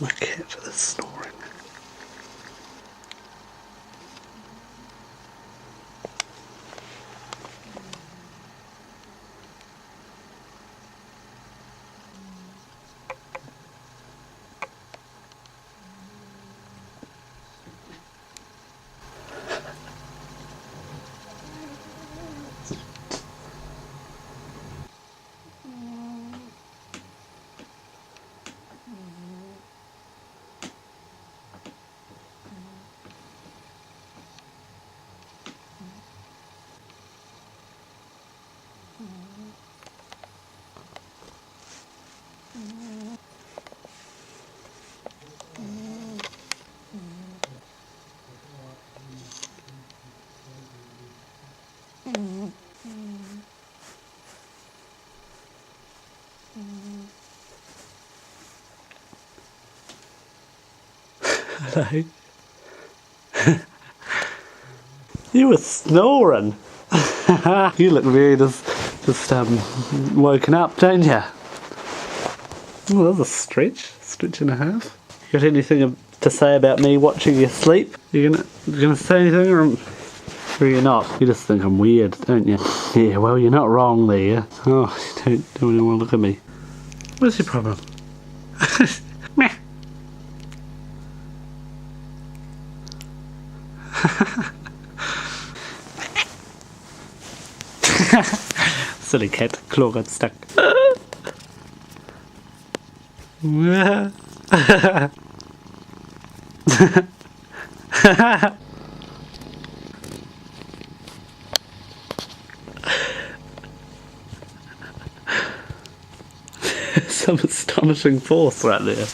My cat is snoring. Hello. You were snoring. You look very just woken up, don't you? Oh, that was a stretch and a half. You got anything to say about me watching you sleep? You gonna say anything, or you're not? You just think I'm weird, don't you? Yeah, well, you're not wrong there. Oh, don't even want to look at me. What's your problem? Meh. Silly cat, claw got stuck. Some astonishing force right there.